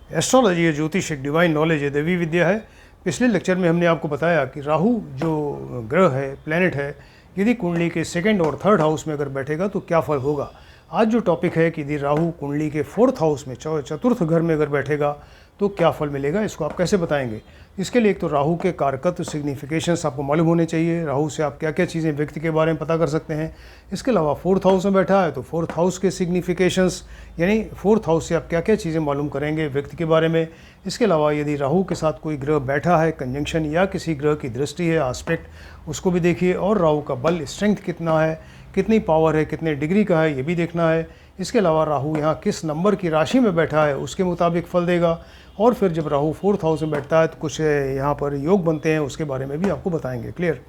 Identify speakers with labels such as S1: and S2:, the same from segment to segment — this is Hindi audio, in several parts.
S1: एस्ट्रोलॉजी है, ज्योतिष एक डिवाइन नॉलेज है, दैवी विद्या है। पिछले लेक्चर में हमने आपको बताया कि राहु जो ग्रह है, प्लैनेट है, यदि कुंडली के सेकंड और थर्ड हाउस में अगर बैठेगा तो क्या फल होगा। आज जो टॉपिक है कि यदि राहु कुंडली के फोर्थ हाउस में, चतुर्थ घर में अगर बैठेगा तो क्या फल मिलेगा, इसको आप कैसे बताएंगे। इसके लिए एक तो राहु के कारकत्व सिग्निफिकेशंस आपको मालूम होने चाहिए। राहु से आप क्या क्या चीज़ें व्यक्ति के बारे में पता कर सकते हैं। इसके अलावा फोर्थ हाउस में बैठा है तो फोर्थ हाउस के सिग्निफिकेशंस, यानी फोर्थ हाउस से आप क्या क्या चीज़ें मालूम करेंगे व्यक्ति के बारे में। इसके अलावा यदि राहु के साथ कोई ग्रह बैठा है, कंजंक्शन या किसी ग्रह की दृष्टि है, आस्पेक्ट, उसको भी देखिए। और राहु का बल, स्ट्रेंथ कितना है, कितनी पावर है, कितने डिग्री का है, ये भी देखना है। इसके अलावा राहु यहाँ किस नंबर की राशि में बैठा है उसके मुताबिक फल देगा। और फिर जब राहु फोर्थ हाउस में बैठता है तो कुछ यहाँ पर योग बनते हैं, उसके बारे में भी आपको बताएंगे। क्लियर।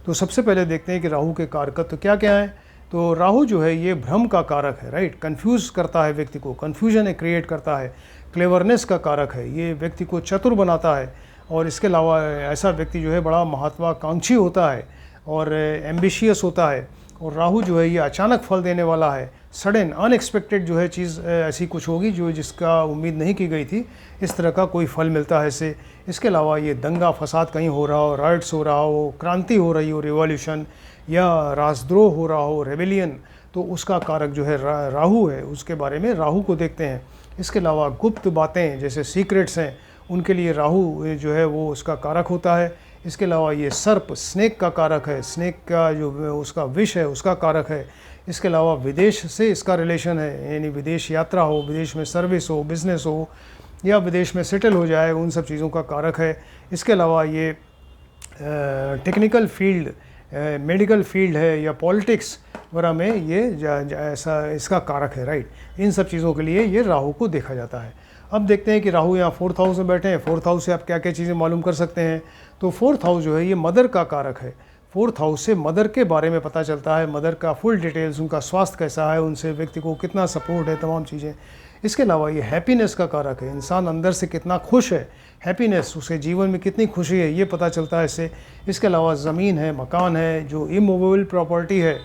S1: तो सबसे पहले देखते हैं कि राहु के कारकत्व क्या क्या हैं। तो राहु जो है ये भ्रम का कारक है, राइट। कन्फ्यूज़ करता है व्यक्ति को, कन्फ्यूजन क्रिएट करता है। क्लेवरनेस का कारक है, ये व्यक्ति को चतुर बनाता है। और इसके अलावा ऐसा व्यक्ति जो है बड़ा महत्वाकांक्षी होता है और एम्बिशियस होता है। और राहु जो है ये अचानक फल देने वाला है, सडन अनएक्सपेक्टेड जो है चीज़ ऐसी कुछ होगी जो जिसका उम्मीद नहीं की गई थी, इस तरह का कोई फल मिलता है इससे। इसके अलावा ये दंगा फसाद कहीं हो रहा हो, राइट्स हो रहा हो, क्रांति हो रही हो, रिवॉल्यूशन, या राजद्रोह हो रहा हो, रेबेलियन, तो उसका कारक जो है राहु है। उसके बारे में राहु को देखते हैं। इसके अलावा गुप्त बातें जैसे सीक्रेट्स हैं, उनके लिए राहु जो है वो उसका कारक होता है। इसके अलावा ये सर्प, स्नेक का कारक है, स्नेक का जो उसका विष है उसका कारक है। इसके अलावा विदेश से इसका रिलेशन है, यानी विदेश यात्रा हो, विदेश में सर्विस हो, बिजनेस हो, या विदेश में सेटल हो जाए, उन सब चीज़ों का कारक है। इसके अलावा ये टेक्निकल फील्ड, मेडिकल फील्ड है, या पॉलिटिक्स वगैरह में ये ऐसा इसका कारक है, राइट। इन सब चीज़ों के लिए ये राहु को देखा जाता है। अब देखते हैं कि राहु यहाँ फोर्थ हाउस में बैठे हैं। फोर्थ हाउस से आप क्या क्या चीज़ें मालूम कर सकते हैं। तो फोर्थ हाउस जो है ये मदर का कारक है। फोर्थ हाउस से मदर के बारे में पता चलता है, मदर का फुल डिटेल्स, उनका स्वास्थ्य कैसा है, उनसे व्यक्ति को कितना सपोर्ट है, तमाम चीज़ें। इसके अलावा ये हैप्पीनेस का कारक है, इंसान अंदर से कितना खुश है, हैप्पीनेस, उसके जीवन में कितनी खुशी है, ये पता चलता है इससे। इसके अलावा ज़मीन है, मकान है, जो इमूवेबल प्रॉपर्टी है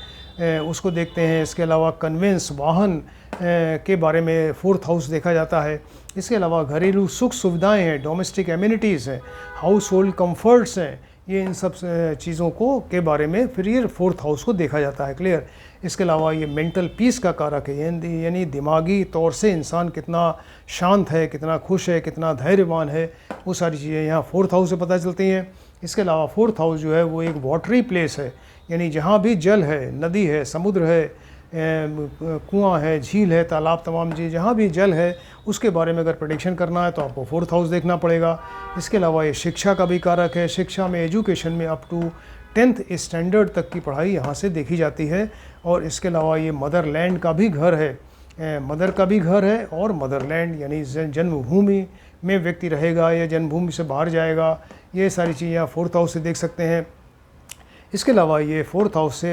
S1: उसको देखते हैं। इसके अलावा कन्वेंस, वाहन के बारे में फोर्थ हाउस देखा जाता है। इसके अलावा घरेलू सुख सुविधाएं हैं, डोमेस्टिक एमिनिटीज़ हैं, हाउस होल्ड कम्फर्ट्स हैं, ये इन सब चीज़ों को के बारे में फिर ये फोर्थ हाउस को देखा जाता है। क्लियर। इसके अलावा ये मेंटल पीस का कारक है, यानी दिमागी तौर से इंसान कितना शांत है, कितना खुश है, कितना धैर्यवान है, वो सारी चीज़ें यहाँ फोर्थ हाउस से पता चलती हैं। इसके अलावा फोर्थ हाउस जो है वो एक वाटरी प्लेस है, यानी जहाँ भी जल है, नदी है, समुद्र है, कुआं है, झील है, तालाब, तमाम चीज़ जहाँ भी जल है उसके बारे में अगर प्रेडिक्शन करना है तो आपको फोर्थ हाउस देखना पड़ेगा। इसके अलावा ये शिक्षा का भी कारक है। शिक्षा में, एजुकेशन में अप टू 10th स्टैंडर्ड तक की पढ़ाई यहाँ से देखी जाती है। और इसके अलावा ये मदरलैंड का भी घर है, मदर का भी घर है। और मदरलैंड यानी जन्मभूमि में व्यक्ति रहेगा या जन्मभूमि से बाहर जाएगा, ये सारी चीज़ें यहाँ फोर्थ हाउस से देख सकते हैं। इसके अलावा ये फोर्थ हाउस से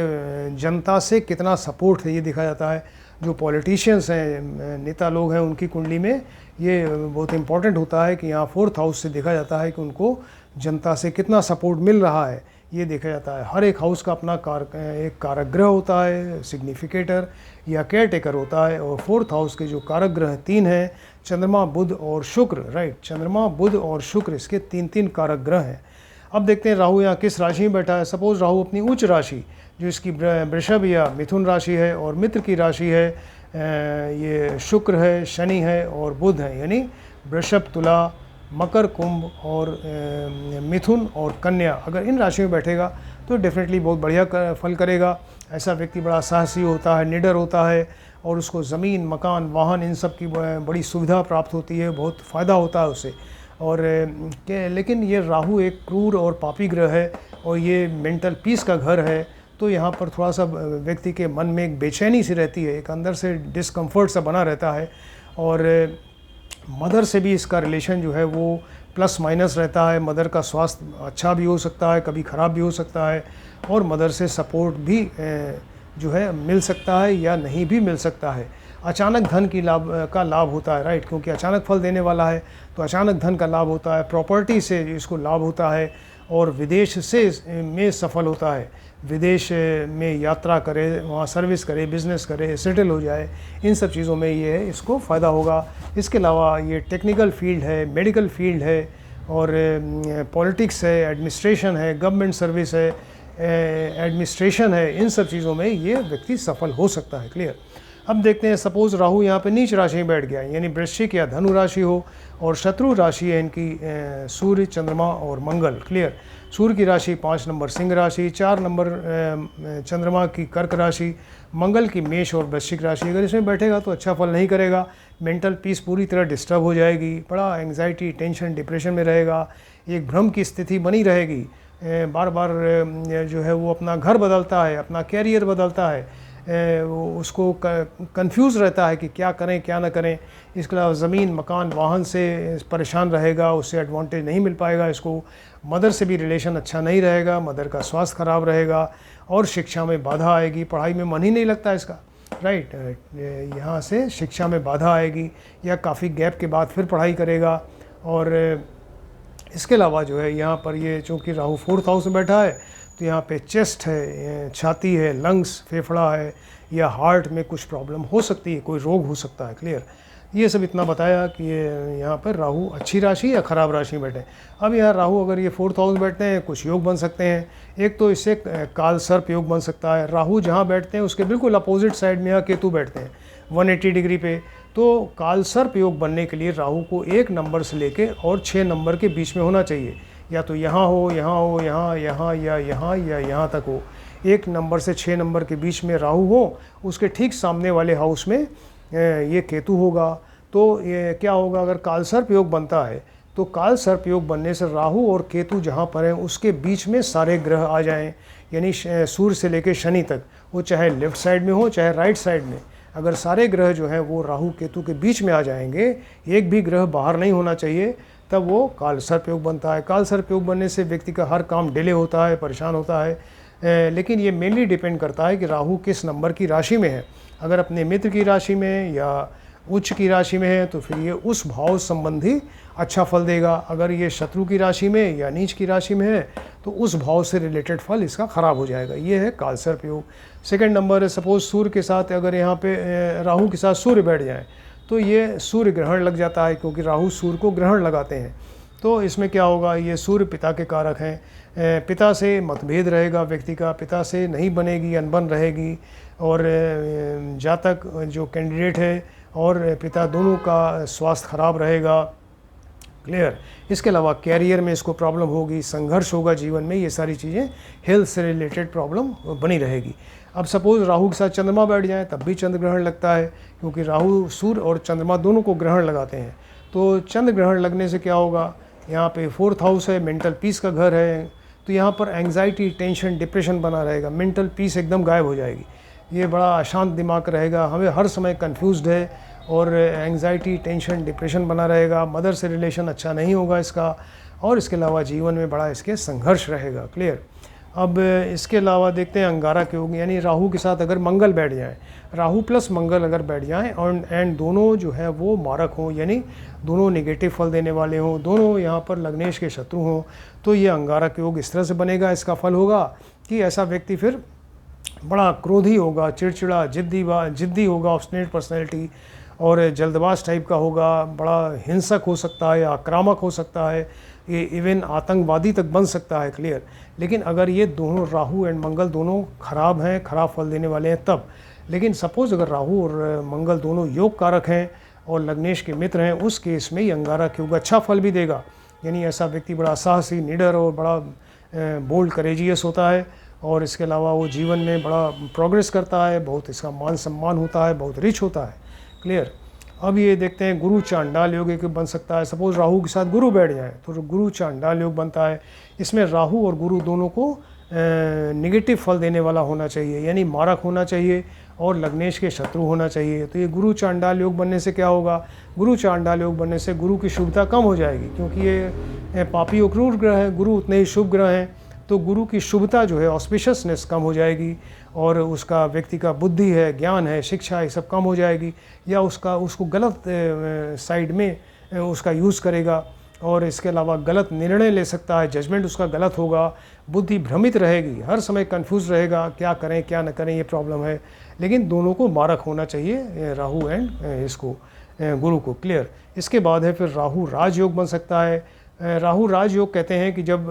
S1: जनता से कितना सपोर्ट है ये देखा जाता है। जो पॉलिटिशियंस हैं, नेता लोग हैं, उनकी कुंडली में ये बहुत इंपॉर्टेंट होता है कि यहाँ फोर्थ हाउस से देखा जाता है कि उनको जनता से कितना सपोर्ट मिल रहा है, ये देखा जाता है। हर एक हाउस का अपना एक कारक ग्रह होता है, सिग्निफिकेटर या केयर टेकर होता है। और फोर्थ हाउस के जो कारक ग्रह 3 हैं, चंद्रमा, बुध और शुक्र, राइट। चंद्रमा, बुध और शुक्र, इसके 3 कारक ग्रह हैं। अब देखते हैं राहु यहाँ किस राशि में बैठा है। सपोज राहु अपनी उच्च राशि जो इसकी वृषभ या मिथुन राशि है, और मित्र की राशि है ये शुक्र है, शनि है और बुध है, यानी वृषभ, तुला, मकर, कुंभ और मिथुन और कन्या, अगर इन राशि में बैठेगा तो डेफिनेटली बहुत बढ़िया फल करेगा। ऐसा व्यक्ति बड़ा साहसी होता है, निडर होता है, और उसको ज़मीन, मकान, वाहन, इन सब की बड़ी सुविधा प्राप्त होती है, बहुत फ़ायदा होता है उसे। और लेकिन ये राहु एक क्रूर और पापी ग्रह है, और ये मेंटल पीस का घर है। तो यहाँ पर थोड़ा सा व्यक्ति के मन में एक बेचैनी सी रहती है, एक अंदर से डिस्कम्फर्ट सा बना रहता है। और मदर से भी इसका रिलेशन जो है वो प्लस माइनस रहता है। मदर का स्वास्थ्य अच्छा भी हो सकता है, कभी ख़राब भी हो सकता है, और मदर से सपोर्ट भी जो है मिल सकता है या नहीं भी मिल सकता है। अचानक धन की लाभ होता है, राइट, क्योंकि अचानक फल देने वाला है तो अचानक धन का लाभ होता है। प्रॉपर्टी से इसको लाभ होता है। और विदेश से में सफल होता है, विदेश में यात्रा करे, वहाँ सर्विस करे, बिज़नेस करे, सेटल हो जाए, इन सब चीज़ों में ये है, इसको फ़ायदा होगा। इसके अलावा ये टेक्निकल फील्ड है, मेडिकल फील्ड है, और पॉलिटिक्स है, एडमिनिस्ट्रेशन है, गवर्नमेंट सर्विस है, एडमिनिस्ट्रेशन है, इन सब चीज़ों में ये व्यक्ति सफल हो सकता है। क्लियर। अब देखते हैं, सपोज़ राहु यहाँ पे नीच राशि में बैठ गया, यानी वृश्चिक या धनु राशि हो, और शत्रु राशि है इनकी सूर्य, चंद्रमा और मंगल। क्लियर। सूर्य की राशि 5 नंबर सिंह राशि, 4 नंबर चंद्रमा की कर्क राशि, मंगल की मेष और वृश्चिक राशि। अगर इसमें बैठेगा तो अच्छा फल नहीं करेगा, मेंटल पीस पूरी तरह डिस्टर्ब हो जाएगी, बड़ा एंग्जाइटी, टेंशन, डिप्रेशन में रहेगा, एक भ्रम की स्थिति बनी रहेगी, बार बार जो है वो अपना घर बदलता है, अपना कैरियर बदलता है, उसको कंफ्यूज रहता है कि क्या करें क्या ना करें। इसके अलावा ज़मीन, मकान, वाहन से परेशान रहेगा, उससे एडवांटेज नहीं मिल पाएगा इसको। मदर से भी रिलेशन अच्छा नहीं रहेगा, मदर का स्वास्थ्य खराब रहेगा, और शिक्षा में बाधा आएगी, पढ़ाई में मन ही नहीं लगता इसका। राइट, यहाँ से शिक्षा में बाधा आएगी, या काफ़ी गैप के बाद फिर पढ़ाई करेगा। और इसके अलावा जो है यहाँ पर ये चूँकि राहु 4th हाउस में बैठा है, तो यहाँ पे चेस्ट है, छाती है, लंग्स, फेफड़ा है, या हार्ट में कुछ प्रॉब्लम हो सकती है, कोई रोग हो सकता है। क्लियर। ये सब इतना बताया कि ये यहाँ पर राहु अच्छी राशि या ख़राब राशि में बैठे। अब यहाँ राहु अगर ये 4th हाउस में बैठते हैं, कुछ योग बन सकते हैं। एक तो इससे काल सर्प योग बन सकता है। राहु जहाँ बैठते हैं उसके बिल्कुल अपोजिट साइड में यहाँ केतु बैठते हैं 180 डिग्री पे। तो काल सर्प योग बनने के लिए राहु को 1 नंबर से लेके और 6 नंबर के बीच में होना चाहिए, या तो यहाँ हो, यहाँ हो, यहाँ, यहाँ, या यहाँ तक हो। 1 नंबर से 6 नंबर के बीच में राहु हो, उसके ठीक सामने वाले हाउस में ये केतु होगा। तो ये क्या होगा, अगर काल सर्प योग बनता है तो काल सर्प योग बनने से राहु और केतु जहाँ पर हैं उसके बीच में सारे ग्रह आ जाएं, यानी सूर्य से लेकर शनि तक, वो चाहे लेफ्ट साइड में हो चाहे राइट साइड में, अगर सारे ग्रह जो हैं वो राहु केतु के बीच में आ जाएंगे, एक भी ग्रह बाहर नहीं होना चाहिए, तब वो काल सर्प योग बनता है। काल सर्प योग बनने से व्यक्ति का हर काम डिले होता है, परेशान होता है। लेकिन ये मेनली डिपेंड करता है कि राहु किस नंबर की राशि में है। अगर अपने मित्र की राशि में या उच्च की राशि में है तो फिर ये उस भाव संबंधी अच्छा फल देगा। अगर ये शत्रु की राशि में या नीच की राशि में है तो उस भाव से रिलेटेड फल इसका खराब हो जाएगा। ये है काल सर्प योग। सेकंड नंबर है, सपोज सूर्य के साथ अगर यहाँ पे राहु के साथ सूर्य बैठ जाए तो ये सूर्य ग्रहण लग जाता है, क्योंकि राहु सूर्य को ग्रहण लगाते हैं। तो इसमें क्या होगा, ये सूर्य पिता के कारक हैं, पिता से मतभेद रहेगा व्यक्ति का, पिता से नहीं बनेगी, अनबन रहेगी, और जातक जो कैंडिडेट है और पिता दोनों का स्वास्थ्य खराब रहेगा। क्लियर। इसके अलावा कैरियर में इसको प्रॉब्लम होगी, संघर्ष होगा जीवन में, ये सारी चीज़ें हेल्थ से रिलेटेड प्रॉब्लम बनी रहेगी। अब सपोज़ राहु के साथ चंद्रमा बैठ जाए तब भी चंद्र ग्रहण लगता है, क्योंकि राहु सूर्य और चंद्रमा दोनों को ग्रहण लगाते हैं। तो चंद्र ग्रहण लगने से क्या होगा, यहाँ पे 4th हाउस है, मेंटल पीस का घर है, तो यहाँ पर एंग्जाइटी, टेंशन, डिप्रेशन बना रहेगा, मेंटल पीस एकदम गायब हो जाएगी। ये बड़ा अशांत दिमाग रहेगा, हमें हर समय कंफ्यूज्ड है, और एंग्जाइटी, टेंशन, डिप्रेशन बना रहेगा, मदर से रिलेशन अच्छा नहीं होगा इसका, और इसके अलावा जीवन में बड़ा इसके संघर्ष रहेगा। क्लियर। अब इसके अलावा देखते हैं अंगारा के योग, यानी राहु के साथ अगर मंगल बैठ जाए, राहु प्लस मंगल अगर बैठ जाएं और एंड दोनों जो है वो मारक हों, यानी दोनों नेगेटिव फल देने वाले हों, दोनों यहाँ पर लग्नेश के शत्रु हों, तो ये अंगारा के योग इस तरह से बनेगा। इसका फल होगा कि ऐसा व्यक्ति फिर बड़ा क्रोधी होगा, चिड़चिड़ा, जिद्दी होगा, ऑब्स्टिनेट पर्सनैलिटी, और जल्दबाज टाइप का होगा, बड़ा हिंसक हो सकता है, आक्रामक हो सकता है, ये इवन आतंकवादी तक बन सकता है। क्लियर। लेकिन अगर ये दोनों राहु एंड मंगल दोनों खराब हैं, खराब फल देने वाले हैं तब। लेकिन सपोज़ अगर राहु और मंगल दोनों योग कारक हैं और लग्नेश के मित्र हैं, उस केस में ये अंगारा के योग अच्छा फल भी देगा। यानी ऐसा व्यक्ति बड़ा साहसी, निडर और बड़ा बोल्ड, करेजियस होता है, और इसके अलावा वो जीवन में बड़ा प्रोग्रेस करता है, बहुत इसका मान सम्मान होता है, बहुत रिच होता है। क्लियर। अब ये देखते हैं गुरु चांडाल योग एक बन सकता है। सपोज राहु के साथ गुरु बैठ जाए तो गुरु चांडाल योग बनता है। इसमें राहु और गुरु दोनों को नेगेटिव फल देने वाला होना चाहिए, यानी मारक होना चाहिए और लग्नेश के शत्रु होना चाहिए। तो ये गुरु चांडाल योग बनने से क्या होगा, गुरु चांडाल योग बनने से गुरु की शुभता कम हो जाएगी, क्योंकि ये पापी और क्रूर ग्रह है, गुरु उतने ही शुभ ग्रह हैं, तो गुरु की शुभता जो है, ऑस्पिशियसनेस कम हो जाएगी, और उसका व्यक्ति का बुद्धि है, ज्ञान है, शिक्षा, ये सब कम हो जाएगी, या उसको गलत साइड में उसका यूज़ करेगा। और इसके अलावा गलत निर्णय ले सकता है, जजमेंट उसका गलत होगा, बुद्धि भ्रमित रहेगी, हर समय कंफ्यूज रहेगा, क्या करें क्या न करें, ये प्रॉब्लम है। लेकिन दोनों को मारक होना चाहिए, राहु एंड इसको गुरु को। क्लियर। इसके बाद है फिर राहु राजयोग बन सकता है। राहु राजयोग कहते हैं कि जब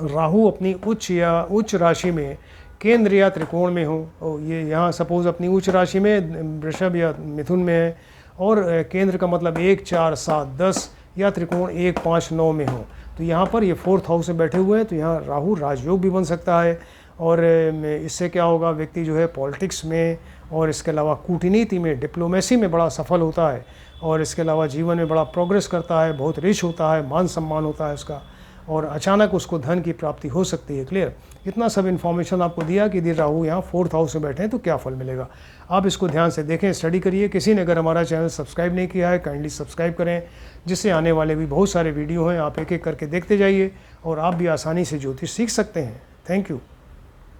S1: राहु अपनी उच्च राशि में केंद्र या त्रिकोण में हो, और ये यहाँ सपोज अपनी उच्च राशि में वृषभ या मिथुन में है, और केंद्र का मतलब 1, 4, 7, 10 या त्रिकोण 1, 5, 9 में हो, तो यहाँ पर ये 4th हाउस में बैठे हुए हैं, तो यहाँ राहु राजयोग भी बन सकता है। और इससे क्या होगा, व्यक्ति जो है पॉलिटिक्स में और इसके अलावा कूटनीति में, डिप्लोमेसी में बड़ा सफल होता है, और इसके अलावा जीवन में बड़ा प्रोग्रेस करता है, बहुत रिच होता है, मान सम्मान होता है उसका, और अचानक उसको धन की प्राप्ति हो सकती है। क्लियर। इतना सब इन्फॉर्मेशन आपको दिया कि यदि राहु यहाँ 4th हाउस में बैठे हैं तो क्या फल मिलेगा। आप इसको ध्यान से देखें, स्टडी करिए। किसी ने अगर हमारा चैनल सब्सक्राइब नहीं किया है, काइंडली सब्सक्राइब करें, जिससे आने वाले भी बहुत सारे वीडियो हैं, आप एक एक करके देखते जाइए और आप भी आसानी से ज्योतिष सीख सकते हैं। Thank you.